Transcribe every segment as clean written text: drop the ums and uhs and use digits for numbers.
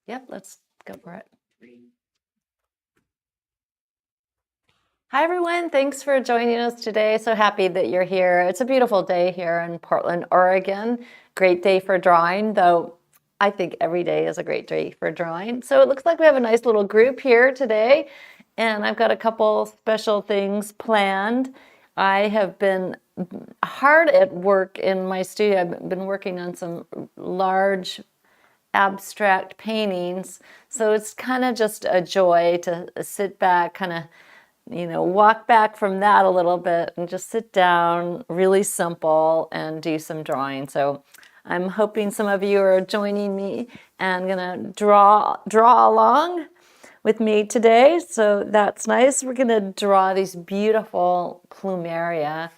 Yep, let's go for it. Hi, everyone. Thanks for joining us today. So happy that you're here. It's a beautiful day here in Portland, Oregon. Great day for drawing, though I think every day is a great day for drawing. So it looks like we have a nice little group here today, and I've got a couple special things planned. I have been hard at work in my studio. I've been working on some large abstract paintings. So it's kind of just a joy to sit back, kind of, walk back from that a little bit and just sit down, really simple, and do some drawing. So I'm hoping some of you are joining me and gonna draw along with me today. So that's nice. We're gonna draw these beautiful Plumeria.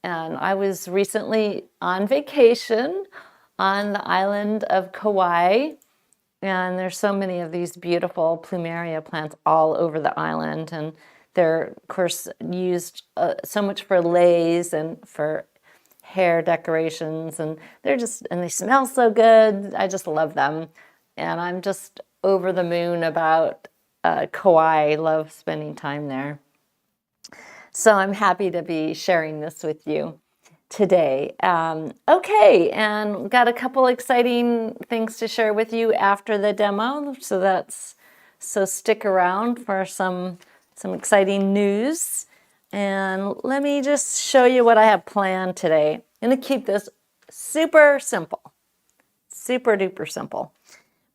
And I was recently on vacation on the island of Kauai, and there's so many of these beautiful Plumeria plants all over the island, and they're of course used so much for leis and for hair decorations, and they smell so good. I just love them, and I'm just over the moon about Kauai. I love spending time there. So I'm happy to be sharing this with you today. Okay, and got a couple exciting things to share with you after the demo. So stick around for some exciting news. And let me just show you what I have planned today. I'm gonna keep this super simple, super duper simple.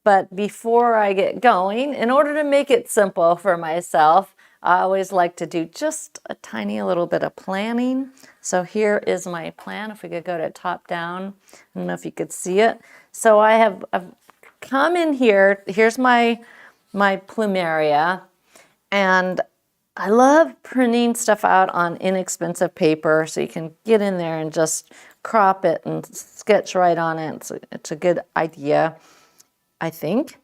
But before I get going, in order to make it simple for myself, I always like to do just a tiny little bit of planning. So here is my plan. If we could go to top down, I don't know if you could see it. So I've come in here. Here's my Plumeria, and I love printing stuff out on inexpensive paper, so you can get in there and just crop it and sketch right on it. It's a good idea, I think.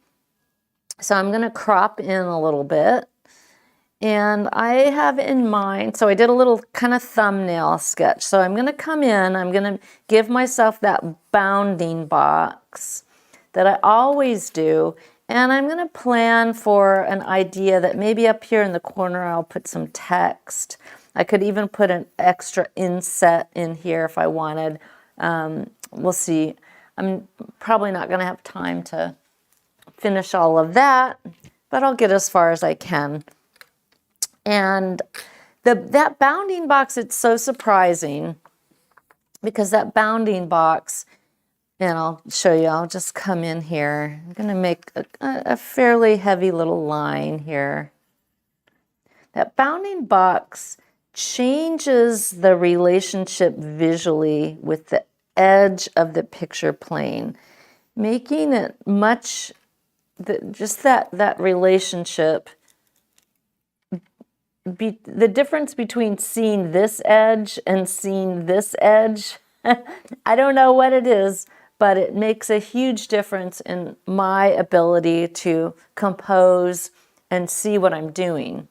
So I'm going to crop in a little bit. And I have in mind, so I did a little kind of thumbnail sketch. So I'm going to come in, I'm going to give myself that bounding box that I always do. And I'm going to plan for an idea that maybe up here in the corner I'll put some text. I could even put an extra inset in here if I wanted. We'll see. I'm probably not going to have time to finish all of that, but I'll get as far as I can. And that bounding box, it's so surprising because that bounding box, and I'll show you, I'll just come in here. I'm going to make a fairly heavy little line here. That bounding box changes the relationship visually with the edge of the picture plane, making it much, just that relationship. The difference between seeing this edge and seeing this edge, I don't know what it is, but it makes a huge difference in my ability to compose and see what I'm doing.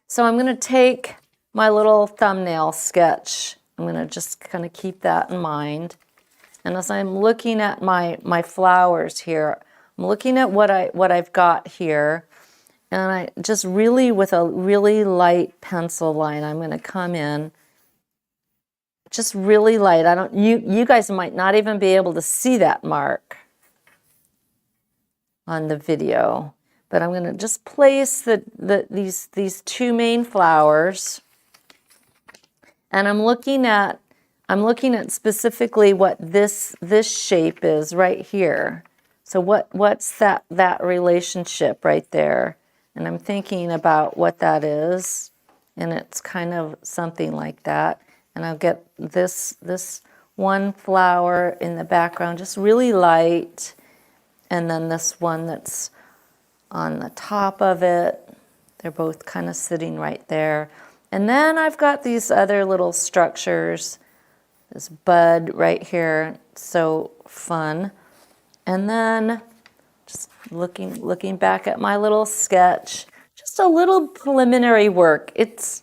So I'm going to take my little thumbnail sketch. I'm going to just kind of keep that in mind. And as I'm looking at my flowers here, I'm looking at what I've got here. And I just really, with a really light pencil line, I'm going to come in, just really light. You guys might not even be able to see that mark on the video, but I'm going to just place these two main flowers, and I'm looking at specifically what this shape is right here. So what's that relationship right there? And I'm thinking about what that is, and it's kind of something like that. And I'll get this one flower in the background, just really light, and then this one that's on the top of it. They're both kind of sitting right there. And then I've got these other little structures, this bud right here, so fun. And then just looking back at my little sketch, just a little preliminary work. It's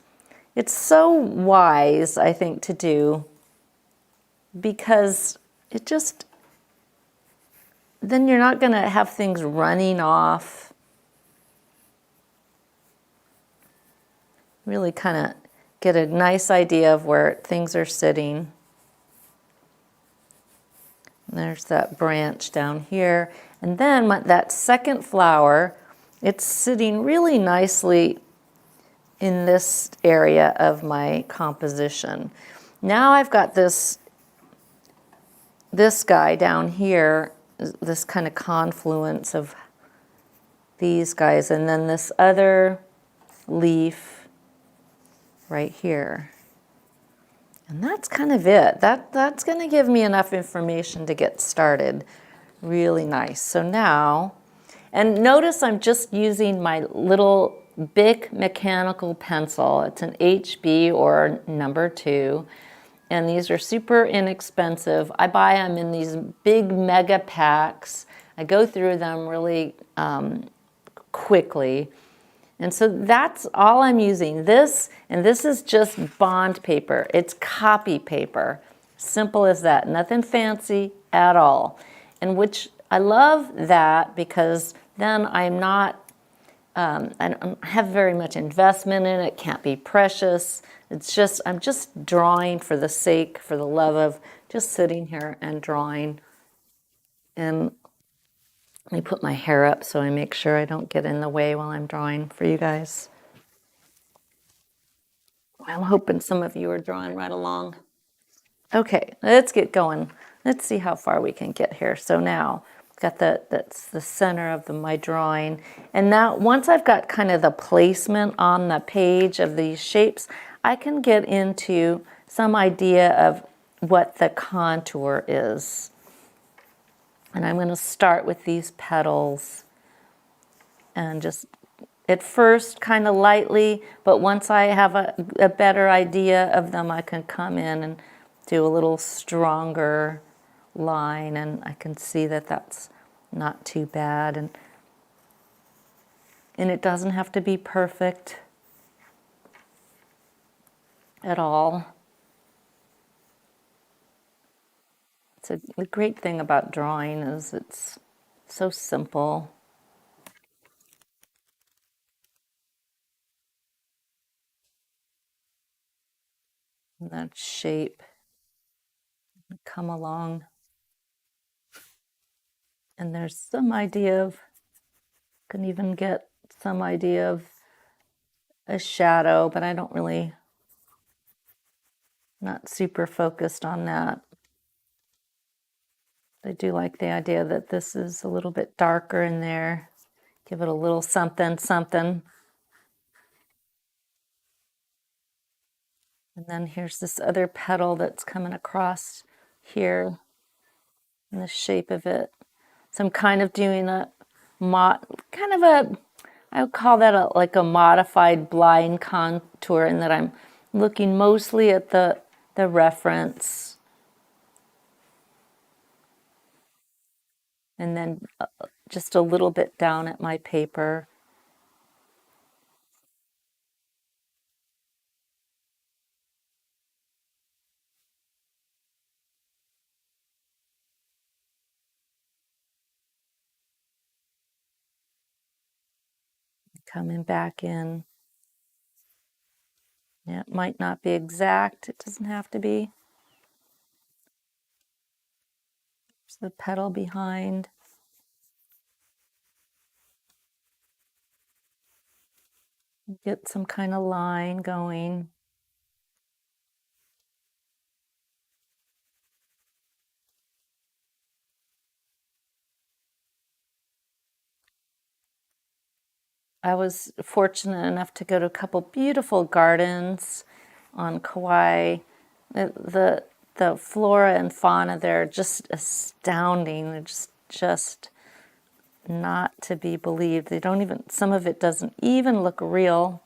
so wise, I think, to do, because it just then you're not going to have things running off. Really kind of get a nice idea of where things are sitting. And there's that branch down here. And then that second flower, it's sitting really nicely in this area of my composition. Now I've got this guy down here, this kind of confluence of these guys, and then this other leaf right here. And that's kind of it. That's going to give me enough information to get started. Really nice. So now, and notice I'm just using my little Bic mechanical pencil. It's an HB or number 2. And these are super inexpensive. I buy them in these big mega packs. I go through them really quickly. And so that's all I'm using. This, and this is just bond paper. It's copy paper. Simple as that. Nothing fancy at all. And which I love that because then I'm not, I don't have very much investment in it. Can't be precious. It's just, I'm just drawing for the sake, for the love of just sitting here and drawing. And let me put my hair up so I make sure I don't get in the way while I'm drawing for you guys. I'm hoping some of you are drawing right along. Okay, let's get going. Let's see how far we can get here. So now, got that's the center of my drawing. And now, once I've got kind of the placement on the page of these shapes, I can get into some idea of what the contour is. And I'm going to start with these petals and just at first kind of lightly, but once I have a better idea of them, I can come in and do a little stronger line, and I can see that that's not too bad. And it doesn't have to be perfect at all. It's a great thing about drawing is it's so simple. And that shape come along. And there's some idea of, can even get some idea of a shadow, but I don't really, not super focused on that. I do like the idea that this is a little bit darker in there. Give it a little something, something. And then here's this other petal that's coming across here in the shape of it. So I'm kind of doing I would call that like a modified blind contour, in that I'm looking mostly at the reference. And then just a little bit down at my paper. Coming back in. Yeah, it might not be exact. It doesn't have to be. There's the petal behind. Get some kind of line going. I was fortunate enough to go to a couple beautiful gardens on Kauai. The flora and fauna there are just astounding. They're just not to be believed. They don't even, some of it doesn't even look real.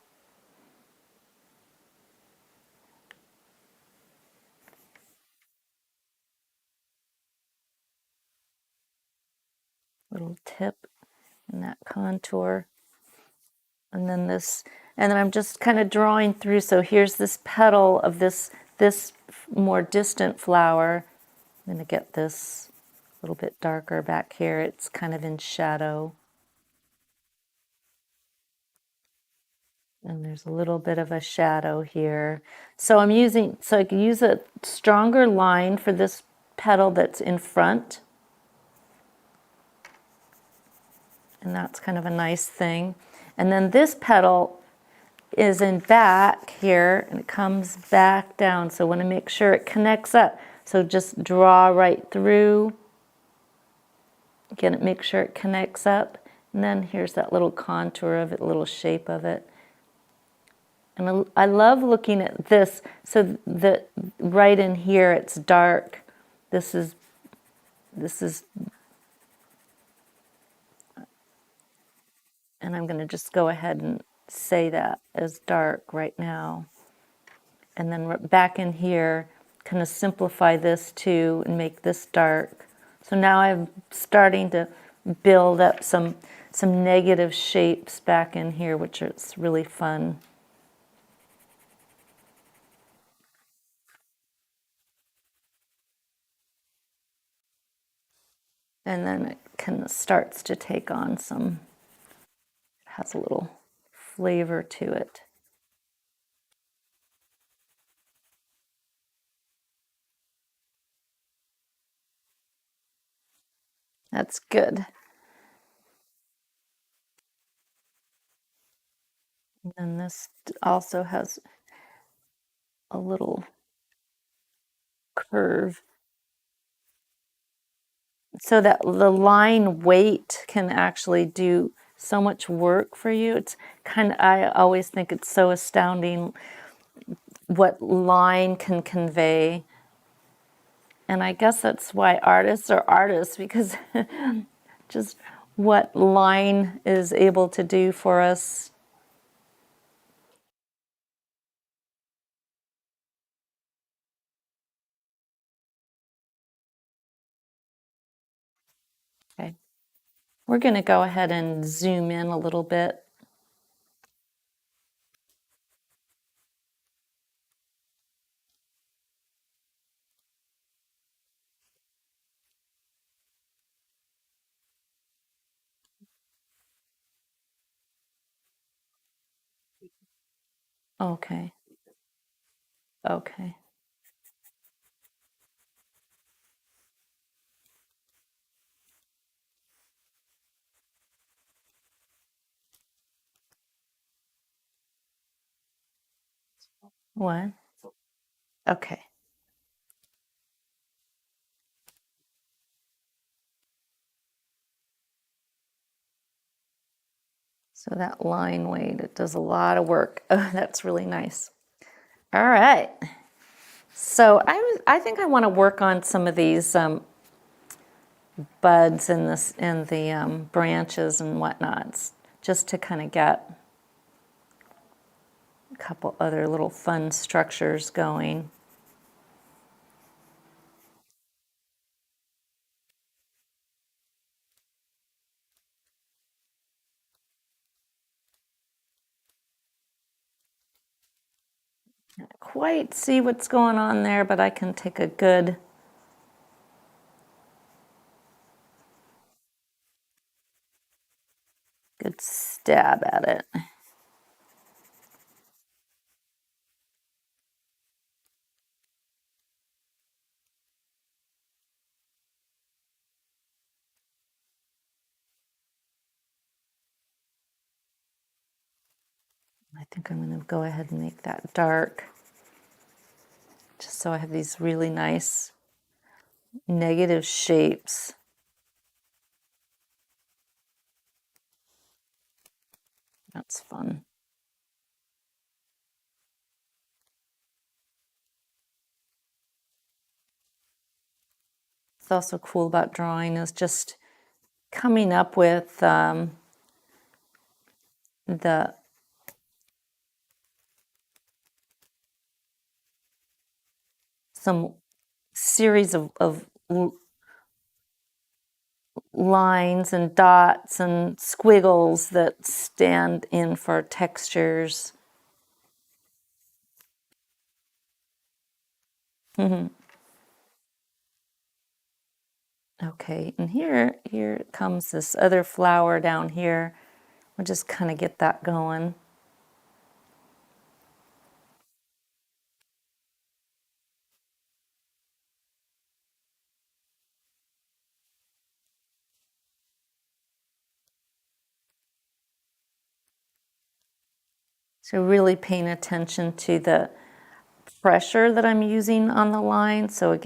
Little tip in that contour. And then I'm just kind of drawing through. So here's this petal of this more distant flower. I'm going to get this A little bit darker back here. It's kind of in shadow. And there's a little bit of a shadow here. So so I can use a stronger line for this petal that's in front. And that's kind of a nice thing. And then this petal is in back here and it comes back down. So I want to make sure it connects up. So just draw right through. Again, make sure it connects up. And then here's that little contour of it, little shape of it. And I love looking at this. So that right in here, it's dark. This is, and I'm going to just go ahead and say that as dark right now. And then back in here, kind of simplify this too and make this dark. So now I'm starting to build up some negative shapes back in here, which is really fun. And then it kind of starts to take on has a little flavor to it. That's good. And then this also has a little curve so that the line weight can actually do so much work for you. It's kind of, I always think it's so astounding what line can convey. And I guess that's why artists are artists, because just what line is able to do for us. Okay. We're going to go ahead and zoom in a little bit. Okay. Okay. One. Okay. So that line weight, it does a lot of work. Oh, that's really nice. All right. So I think I want to work on some of these buds and the branches and whatnots, just to kind of get a couple other little fun structures going. Can't quite see what's going on there, but I can take a good stab at it. I think I'm going to go ahead and make that dark, just so I have these really nice negative shapes. That's fun. What's also cool about drawing is just coming up with the some series of lines and dots and squiggles that stand in for textures. Mm-hmm. Okay, and here comes this other flower down here. We'll just kind of get that going. So really paying attention to the pressure that I'm using on the line, so it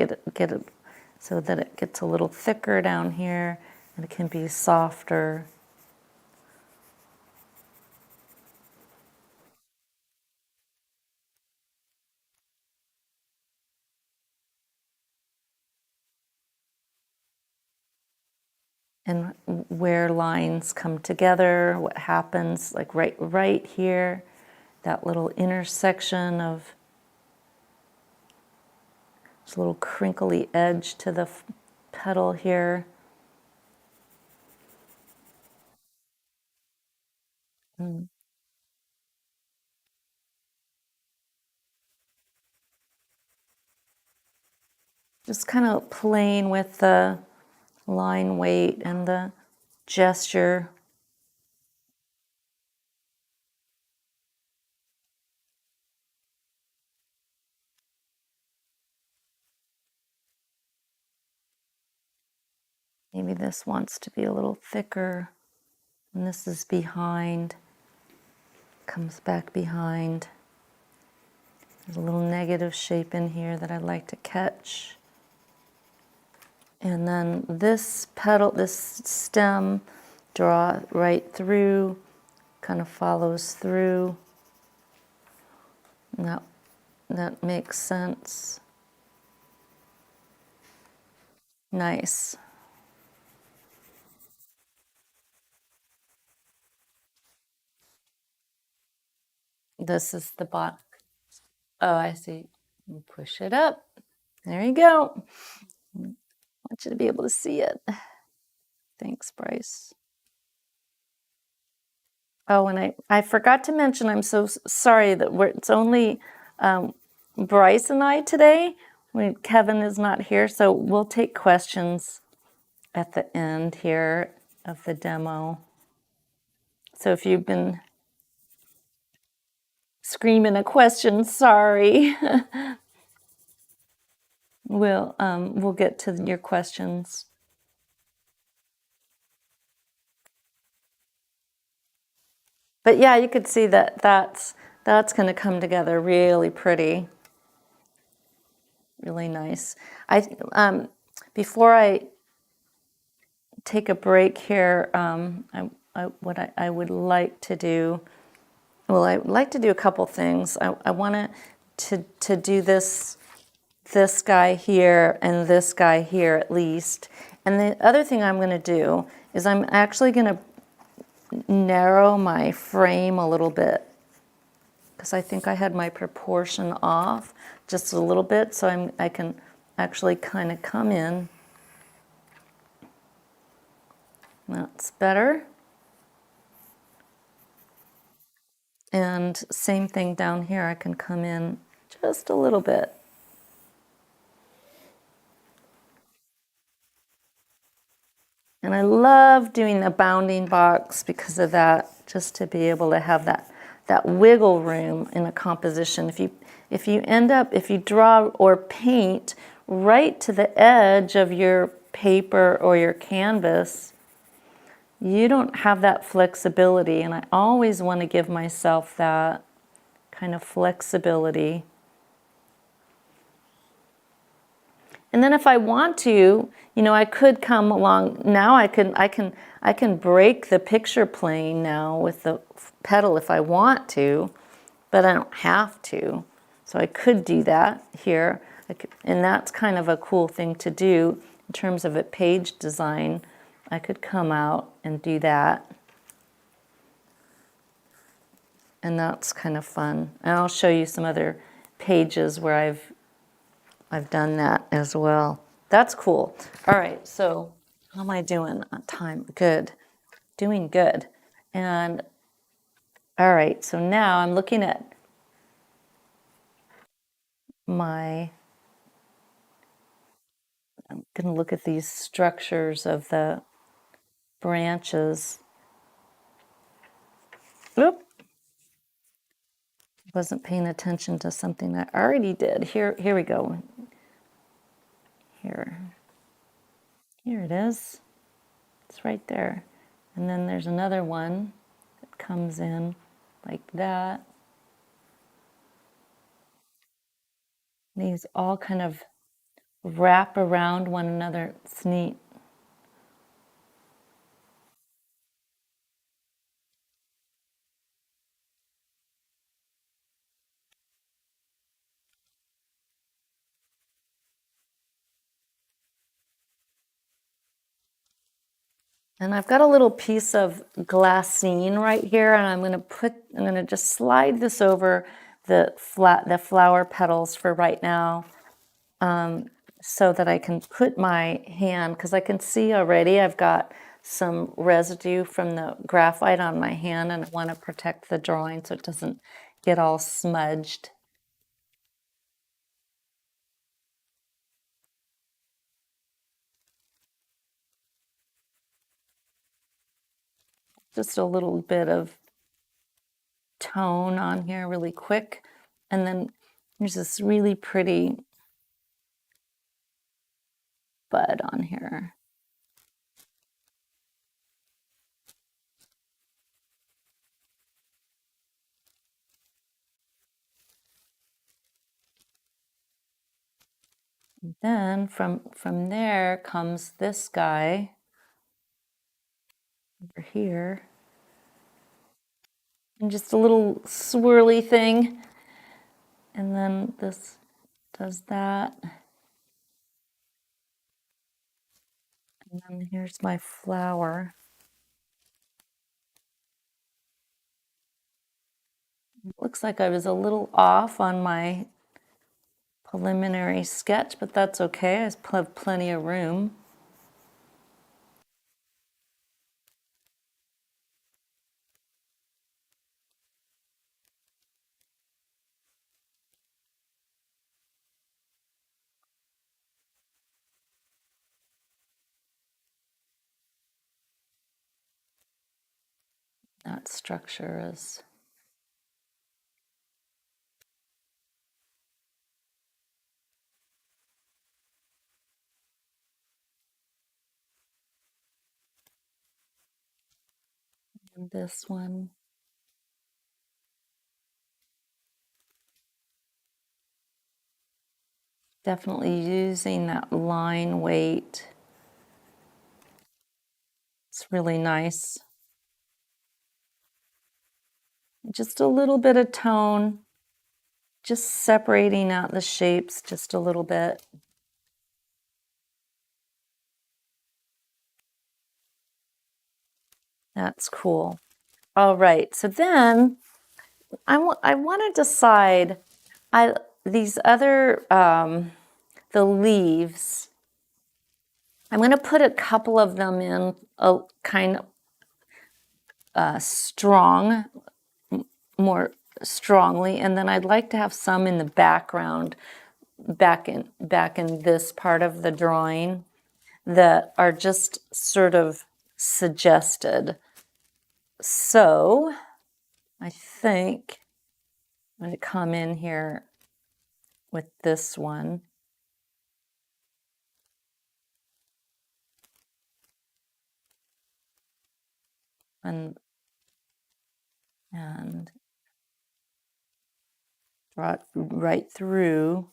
so that it gets a little thicker down here and it can be softer. And where lines come together, what happens, like right here, that little intersection of this little crinkly edge to the petal here. Mm. Just kind of playing with the line weight and the gesture. Maybe this wants to be a little thicker, and this is behind, comes back behind. There's a little negative shape in here that I'd like to catch. And then this petal, this stem, draw right through, kind of follows through. And that makes sense. Nice. This is the bottom. Oh, I see. Push it up. There you go. I want you to be able to see it. Thanks, Bryce. Oh, and I forgot to mention, I'm so sorry that it's only Bryce and I today. Kevin is not here, so we'll take questions at the end here of the demo. So if you've been screaming a question, sorry. We'll get to your questions. But yeah, you could see that that's going to come together really pretty, really nice. Before I take a break here, what I would like to do, well, I would like to do a couple things. I want to do this guy here and this guy here at least. And the other thing I'm going to do is I'm actually going to narrow my frame a little bit because I think I had my proportion off just a little bit, so I can actually kind of come in. That's better. And same thing down here, I can come in just a little bit. And I love doing a bounding box because of that, just to be able to have that wiggle room in a composition. If you draw or paint right to the edge of your paper or your canvas, you don't have that flexibility, and I always want to give myself that kind of flexibility. And then if I want to, I could come along now. I can break the picture plane now with the petal if I want to, but I don't have to. So I could do that here, and that's kind of a cool thing to do in terms of a page design. I could come out and do that, and that's kind of fun. And I'll show you some other pages where I've done that as well. That's cool. All right, so how am I doing on time? Good. Doing good. And all right, so now I'm looking at my I'm going to look at these structures of the branches. Oop, wasn't paying attention to something I already did. Here we go. Here it is. It's right there. And then there's another one that comes in like that. These all kind of wrap around one another. It's neat. And I've got a little piece of glassine right here, and I'm going to just slide this over the flower petals for right now, so that I can put my hand, because I can see already I've got some residue from the graphite on my hand, and I want to protect the drawing so it doesn't get all smudged. Just a little bit of tone on here really quick. And then there's this really pretty bud on here. And then from there comes this guy over here. And just a little swirly thing. And then this does that. And then here's my flower. It looks like I was a little off on my preliminary sketch, but that's okay. I have plenty of room. That structure is this one. Definitely using that line weight. It's really nice. Just a little bit of tone, just separating out the shapes just a little bit. That's cool. All right, so then I want to decide, these other, the leaves, I'm going to put a couple of them in a kind of strong, more strongly, and then I'd like to have some in the background, back in this part of the drawing, that are just sort of suggested. So I think I'm going to come in here with this one. And draw it right through.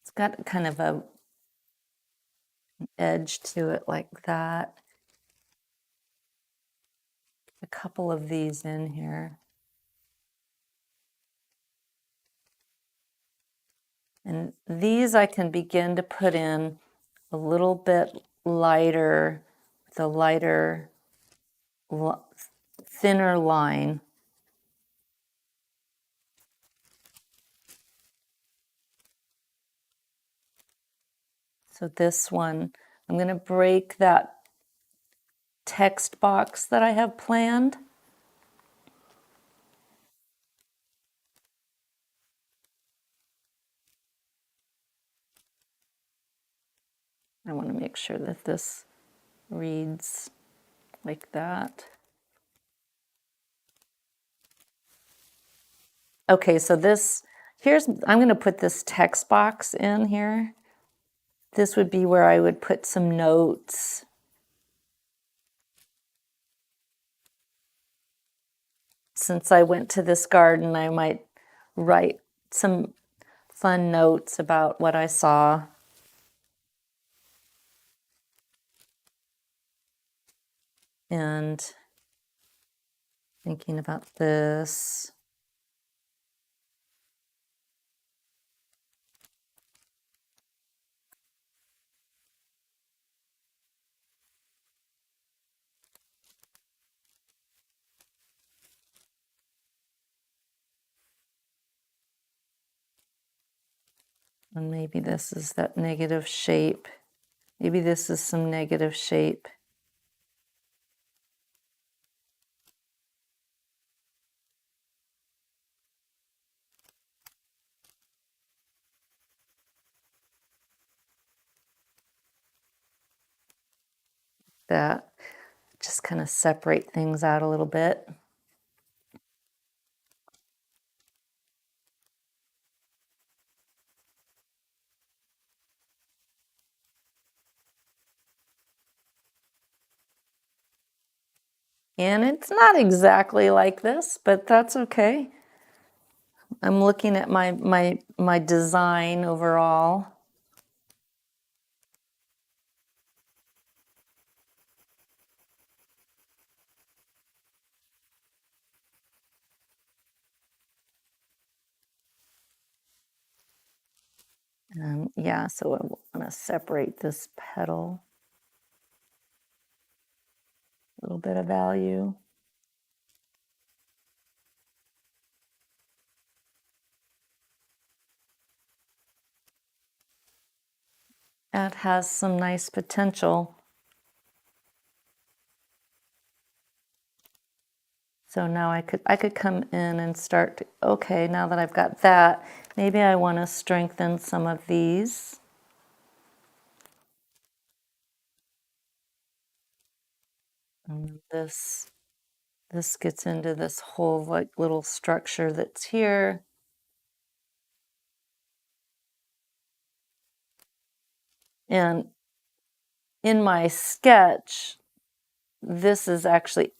It's got kind of an edge to it like that. A couple of these in here. And these I can begin to put in a little bit lighter, the lighter, thinner line. So this one, I'm going to break that text box that I have planned. I want to make sure that this reads like that. Okay, so I'm going to put this text box in here. This would be where I would put some notes. Since I went to this garden, I might write some fun notes about what I saw. And thinking about this. And maybe this is that negative shape. Maybe this is some negative shape. That just kind of separate things out a little bit. And it's not exactly like this, but that's okay. I'm looking at my design overall. Yeah, so I want to separate this petal. A little bit of value. That has some nice potential. So now I could come in and start, okay, now that I've got that, maybe I want to strengthen some of these. And this gets into this whole like little structure that's here. And in my sketch, this is actually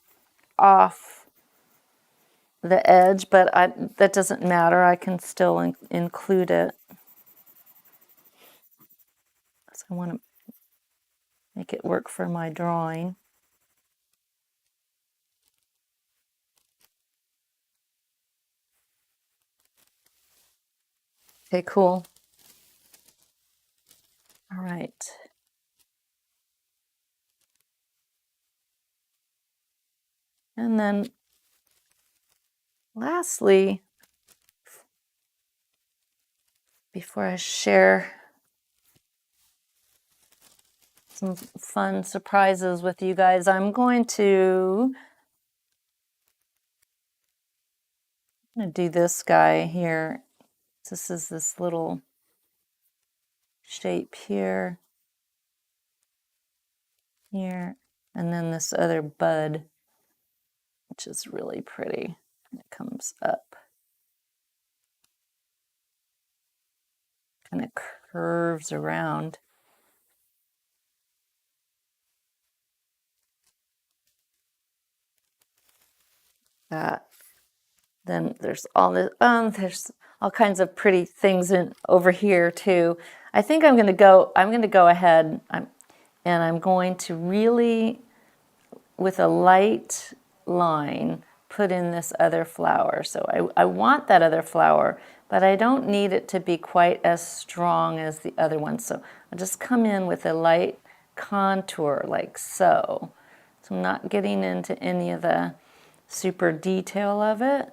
off the edge, but that doesn't matter. I can still include it. So I want to make it work for my drawing. Okay, cool. All right. And then lastly, before I share some fun surprises with you guys, I'm going to do this guy here. This is this little shape here, here, and then this other bud, which is really pretty. And it comes up, kind of curves around. That. Then there's all this, there's all kinds of pretty things over here too. I think I'm going to go ahead and I'm going to really, with a light line, put in this other flower. So I want that other flower, but I don't need it to be quite as strong as the other one. So I'll just come in with a light contour like so. So I'm not getting into any of the super detail of it,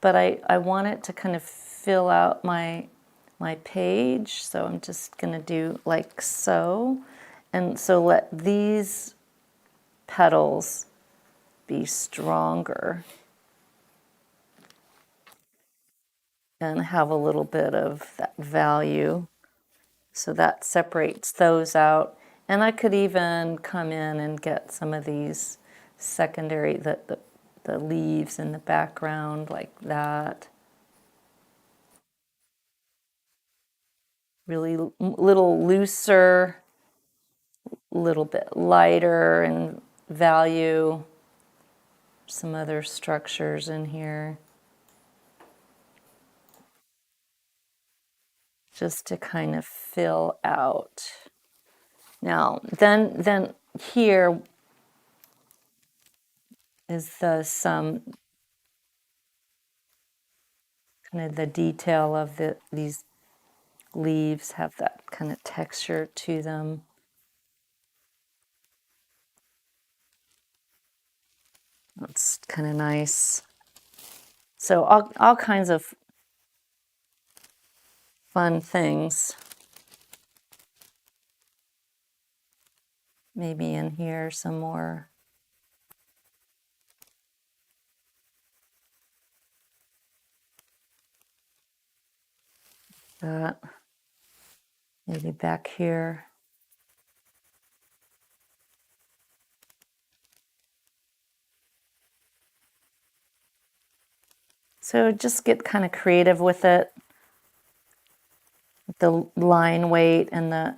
but I want it to kind of fill out my page. So I'm just going to do like so. And so let these petals be stronger and have a little bit of that value. So that separates those out. And I could even come in and get some of these secondary, the leaves in the background like that. Really little looser, a little bit lighter in value. Some other structures in here. Just to kind of fill out. Now, then here is some kind of the detail of these leaves have that kind of texture to them. That's kind of nice. So all kinds of fun things. Maybe in here some more. That. Maybe back here. So just get kind of creative with it. With the line weight and the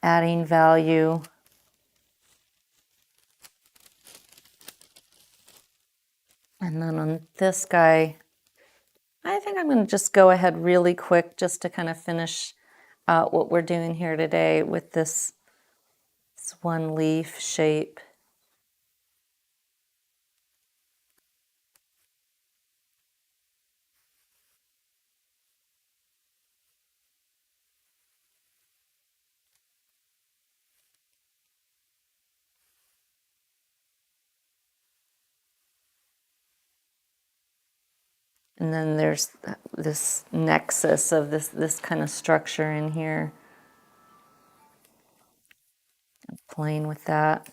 adding value. And then on this guy, I think I'm going to just go ahead really quick just to kind of finish out what we're doing here today with this one leaf shape. And then there's this nexus of this kind of structure in here. I'm playing with that.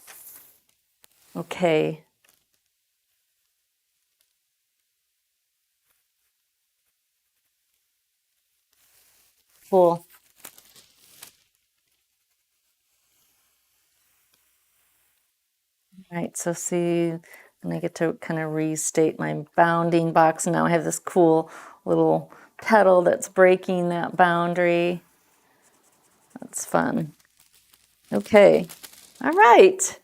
Okay. Cool. All right, so see, and I get to kind of restate my bounding box. And now I have this cool little petal that's breaking that boundary. That's fun. Okay, all right.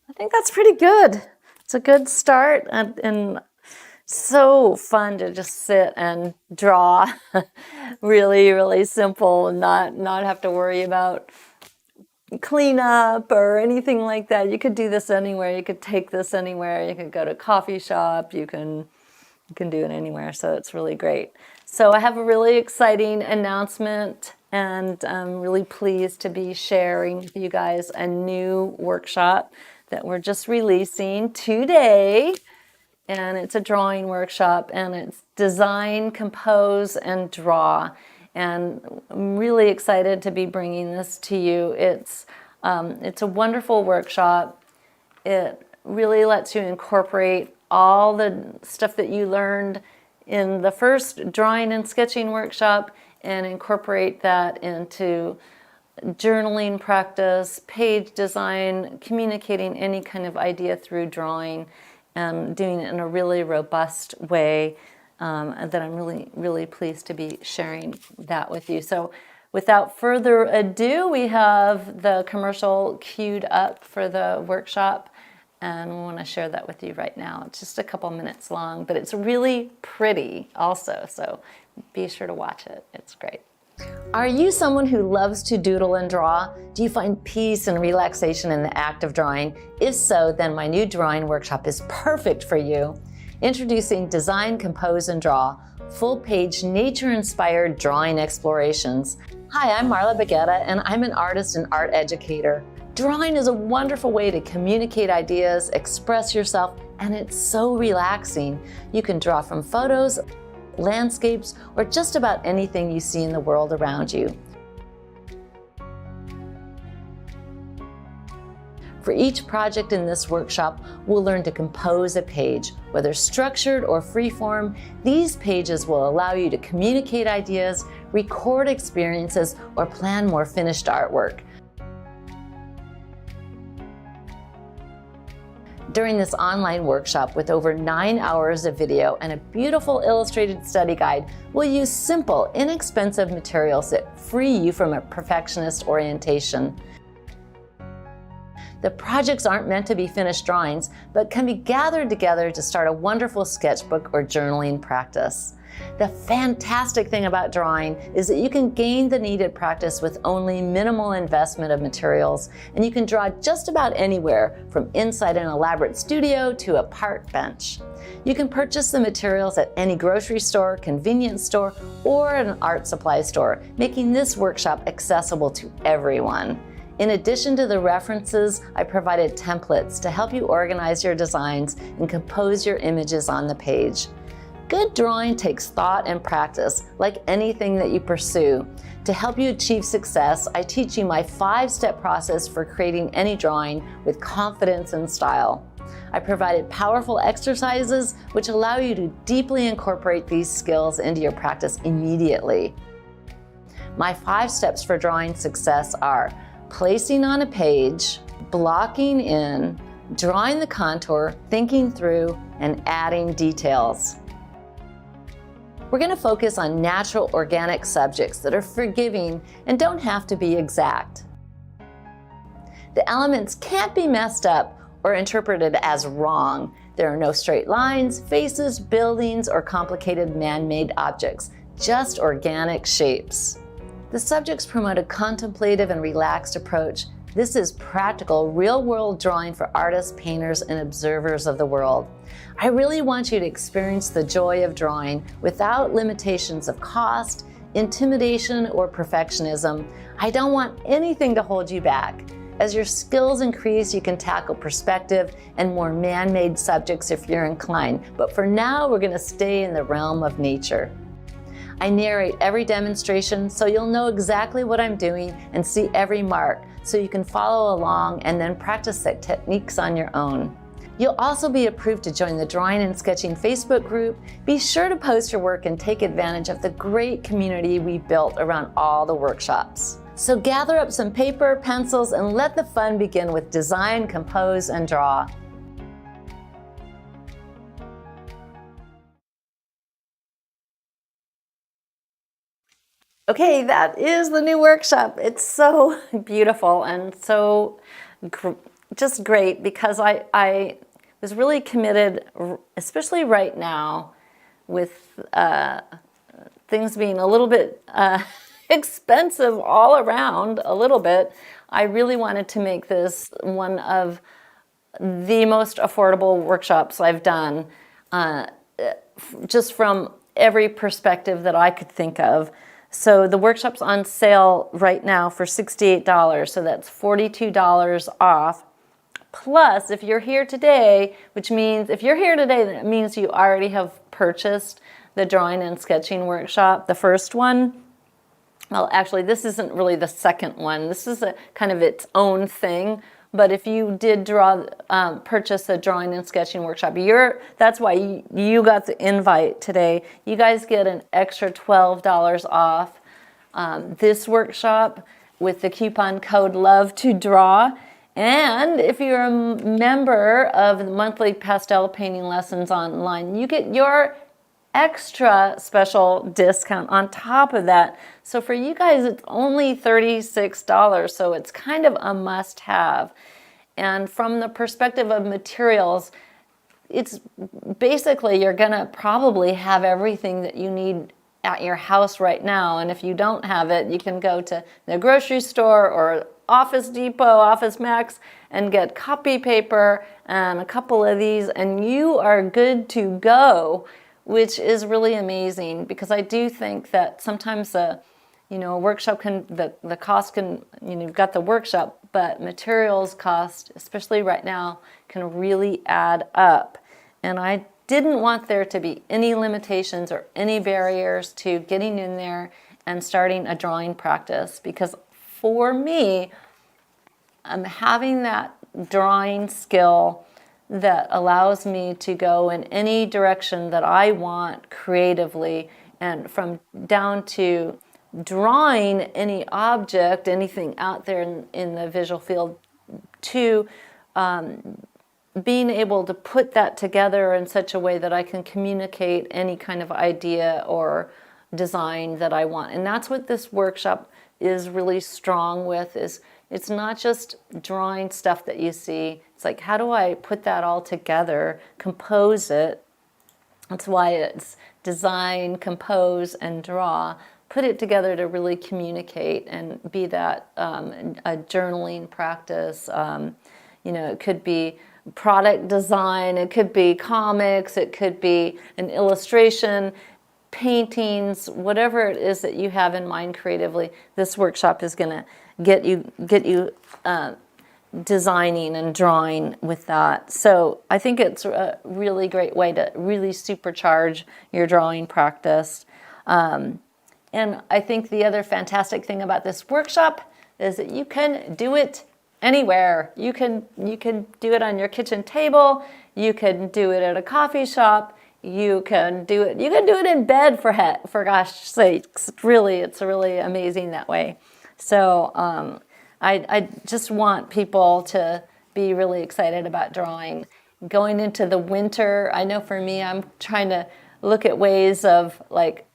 I think that's pretty good. It's a good start and so fun to just sit and draw. Really, really simple and not have to worry about cleanup or anything like that. You could do this anywhere. You could take this anywhere. You could go to a coffee shop. You can do it anywhere. So it's really great. So I have a really exciting announcement, and I'm really pleased to be sharing with you guys a new workshop that we're just releasing today. And it's a drawing workshop, and it's design, compose, and draw. And I'm really excited to be bringing this to you. It's a wonderful workshop. It really lets you incorporate all the stuff that you learned in the first drawing and sketching workshop and incorporate that into journaling practice, page design, communicating any kind of idea through drawing, and doing it in a really robust way. That I'm really, really pleased to be sharing that with you. So without further ado, we have the commercial queued up for the workshop, and we want to share that with you right now. It's just a couple minutes long, but it's really pretty also, so be sure to watch it. It's great. Are you someone who loves to doodle and draw? Do you find peace and relaxation in the act of drawing? If so, then my new drawing workshop is perfect for you. Introducing Design, Compose, and Draw, full-page nature-inspired drawing explorations. Hi, I'm Marla Baguetta, and I'm an artist and art educator. Drawing is a wonderful way to communicate ideas, express yourself, and it's so relaxing. You can draw from photos, landscapes, or just about anything you see in the world around you. For each project in this workshop, we'll learn to compose a page. Whether structured or freeform, these pages will allow you to communicate ideas, record experiences, or plan more finished artwork. During this online workshop with over 9 hours of video and a beautiful illustrated study guide, we'll use simple, inexpensive materials that free you from a perfectionist orientation. The projects aren't meant to be finished drawings, but can be gathered together to start a wonderful sketchbook or journaling practice. The fantastic thing about drawing is that you can gain the needed practice with only minimal investment of materials, and you can draw just about anywhere, from inside an elaborate studio to a park bench. You can purchase the materials at any grocery store, convenience store, or an art supply store, making this workshop accessible to everyone. In addition to the references, I provided templates to help you organize your designs and compose your images on the page. Good drawing takes thought and practice, like anything that you pursue. To help you achieve success, I teach you my 5-step process for creating any drawing with confidence and style. I provided powerful exercises which allow you to deeply incorporate these skills into your practice immediately. My 5 steps for drawing success are placing on a page, blocking in, drawing the contour, thinking through, and adding details. We're going to focus on natural, organic subjects that are forgiving and don't have to be exact. The elements can't be messed up or interpreted as wrong. There are no straight lines, faces, buildings, or complicated man-made objects, just organic shapes. The subjects promote a contemplative and relaxed approach. This is practical, real-world drawing for artists, painters, and observers of the world. I really want you to experience the joy of drawing without limitations of cost, intimidation, or perfectionism. I don't want anything to hold you back. As your skills increase, you can tackle perspective and more man-made subjects if you're inclined. But for now, we're going to stay in the realm of nature. I narrate every demonstration so you'll know exactly what I'm doing and see every mark, so you can follow along and then practice the techniques on your own. You'll also be approved to join the Drawing and Sketching Facebook group. Be sure to post your work and take advantage of the great community we've built around all the workshops. So gather up some paper, pencils, and let the fun begin with design, compose, and draw. Okay, that is the new workshop. It's so beautiful and so just great because I was really committed, especially right now with things being a little bit expensive all around a little bit. I really wanted to make this one of the most affordable workshops I've done, just from every perspective that I could think of. So the workshop's on sale right now for $68, so that's $42 off. Plus, if you're here today, which means if you're here today, that means you already have purchased the Drawing and Sketching workshop, the first one. Well, actually, this isn't really the second one. This is a kind of its own thing. But if you did purchase a Drawing and Sketching workshop, that's why you got the invite today. You guys get an extra $12 off this workshop with the coupon code LOVE2DRAW. And if you're a member of the monthly pastel painting lessons online, you get your extra special discount on top of that. So for you guys, it's only $36, so it's kind of a must-have. And from the perspective of materials, it's basically you're gonna probably have everything that you need at your house right now. And if you don't have it, you can go to the grocery store or Office Depot, Office Max, and get copy paper and a couple of these, and you are good to go, which is really amazing, because I do think that sometimes a workshop the cost can, you've got the workshop, but materials cost, especially right now, can really add up. And I didn't want there to be any limitations or any barriers to getting in there and starting a drawing practice, because for me, having that drawing skill that allows me to go in any direction that I want creatively, and from down to drawing any object, anything out there in the visual field, to being able to put that together in such a way that I can communicate any kind of idea or design that I want. And that's what this workshop is really strong with, is it's not just drawing stuff that you see. It's like, how do I put that all together, compose it? That's why it's design, compose, and draw. Put it together to really communicate and be that a journaling practice. It could be product design, it could be comics, it could be an illustration, paintings, whatever it is that you have in mind creatively. This workshop is going to get you designing and drawing with that. So I think it's a really great way to really supercharge your drawing practice. And I think the other fantastic thing about this workshop is that you can do it anywhere. You can do it on your kitchen table. You can do it at a coffee shop. You can do it in bed, for gosh sakes. It's really amazing that way. So I just want people to be really excited about drawing. Going into the winter, I know for me, I'm trying to look at ways of like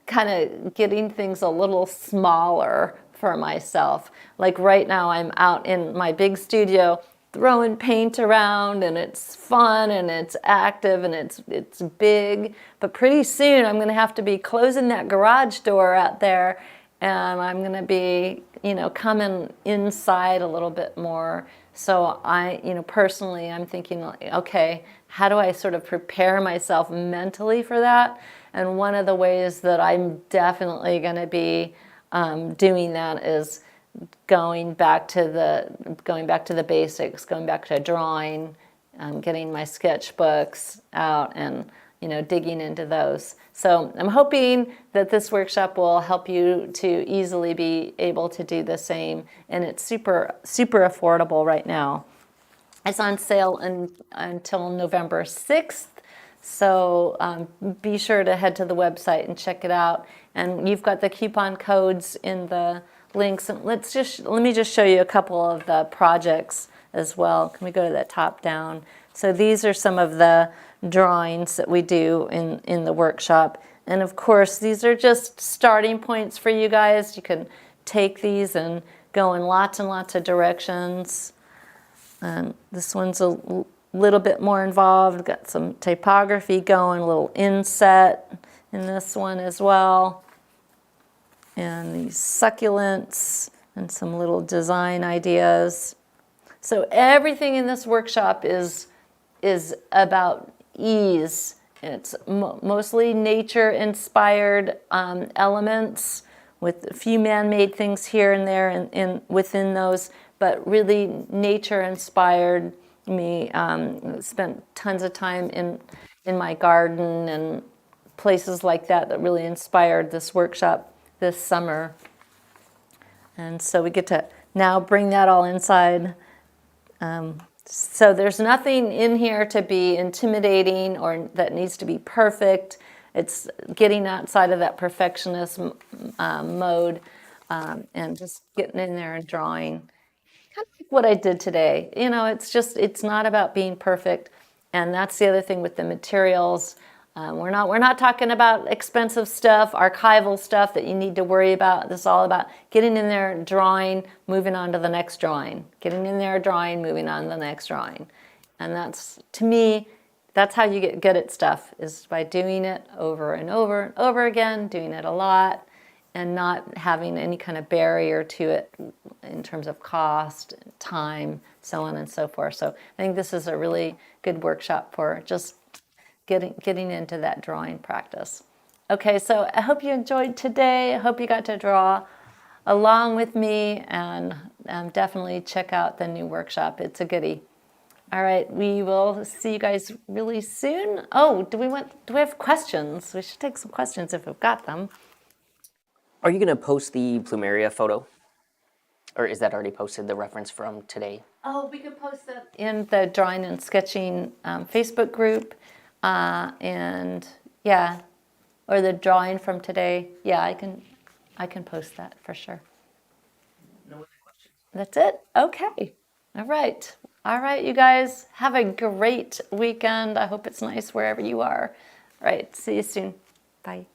kind of getting things a little smaller for myself. Like right now I'm out in my big studio throwing paint around, and it's fun and it's active and it's big, but pretty soon I'm going to have to be closing that garage door out there, and I'm going to be coming inside a little bit more. So I personally, I'm thinking, okay, how do I sort of prepare myself mentally for that? And one of the ways that I'm definitely going to be doing that is going back to the basics, going back to drawing, getting my sketchbooks out, and digging into those. So I'm hoping that this workshop will help you to easily be able to do the same, and it's super affordable right now. It's on sale until November 6th. So be sure to head to the website and check it out. And you've got the coupon codes in the links. And let me just show you a couple of the projects as well. Can we go to that top down? So these are some of the drawings that we do in the workshop. And of course, these are just starting points for you guys. You can take these and go in lots and lots of directions. This one's a little bit more involved. Got some typography going, a little inset in this one as well. And these succulents and some little design ideas. So everything in this workshop is about ease. It's mostly nature-inspired elements with a few man-made things here and there and within those, but really nature-inspired. Me spent tons of time in my garden and places like that really inspired this workshop this summer. And so we get to now bring that all inside. So there's nothing in here to be intimidating or that needs to be perfect. It's getting outside of that perfectionist mode and just getting in there and drawing. Kind of like what I did today. It's not about being perfect. And that's the other thing with the materials. We're not talking about expensive stuff, archival stuff that you need to worry about. This is all about getting in there, drawing, moving on to the next drawing. Getting in there, drawing, moving on to the next drawing. And that's, to me, that's how you get good at stuff, is by doing it over and over and over again, doing it a lot, and not having any kind of barrier to it in terms of cost, time, so on and so forth. So I think this is a really good workshop for just getting into that drawing practice. Okay, so I hope you enjoyed today. I hope you got to draw along with me, and definitely check out the new workshop. It's a goodie. All right, we will see you guys really soon. Oh, do we have questions? We should take some questions if we've got them. Are you going to post the Plumeria photo? Or is that already posted, the reference from today? Oh, we could post that in the Drawing and Sketching Facebook group. And yeah, or the drawing from today. Yeah, I can I can post that for sure. No other questions. That's it. Okay. All right. All right, you guys. Have a great weekend. I hope it's nice wherever you are. All right. See you soon. Bye.